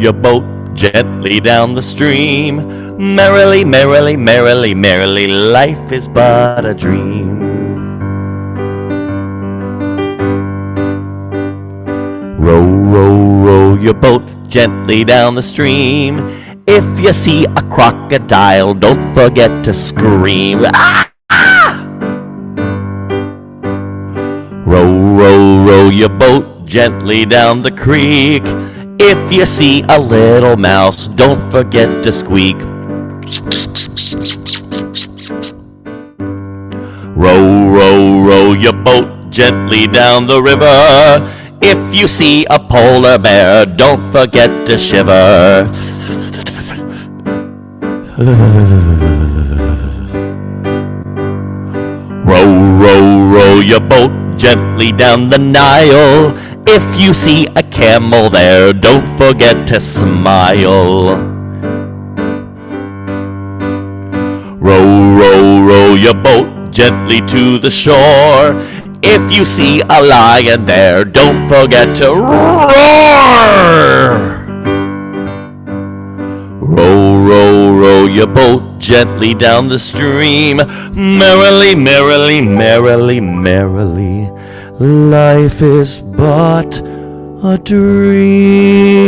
your boat gently down the stream. Merrily, merrily, merrily, merrily, life is but a dream. Row, row, row your boat gently down the stream. If you see a crocodile, don't forget to scream. Ah! Row, row, row your boat gently down the creek. If you see a little mouse, don't forget to squeak. Row, row, row your boat gently down the river. If you see a polar bear, don't forget to shiver. Row, row, row your boat gently down the Nile. If you see a camel there, don't forget to smile. Row, row, row your boat gently to the shore. If you see a lion there, don't forget to roar. Row, row, row your boat gently down the stream. Merrily, merrily, merrily, merrily, life is but a dream.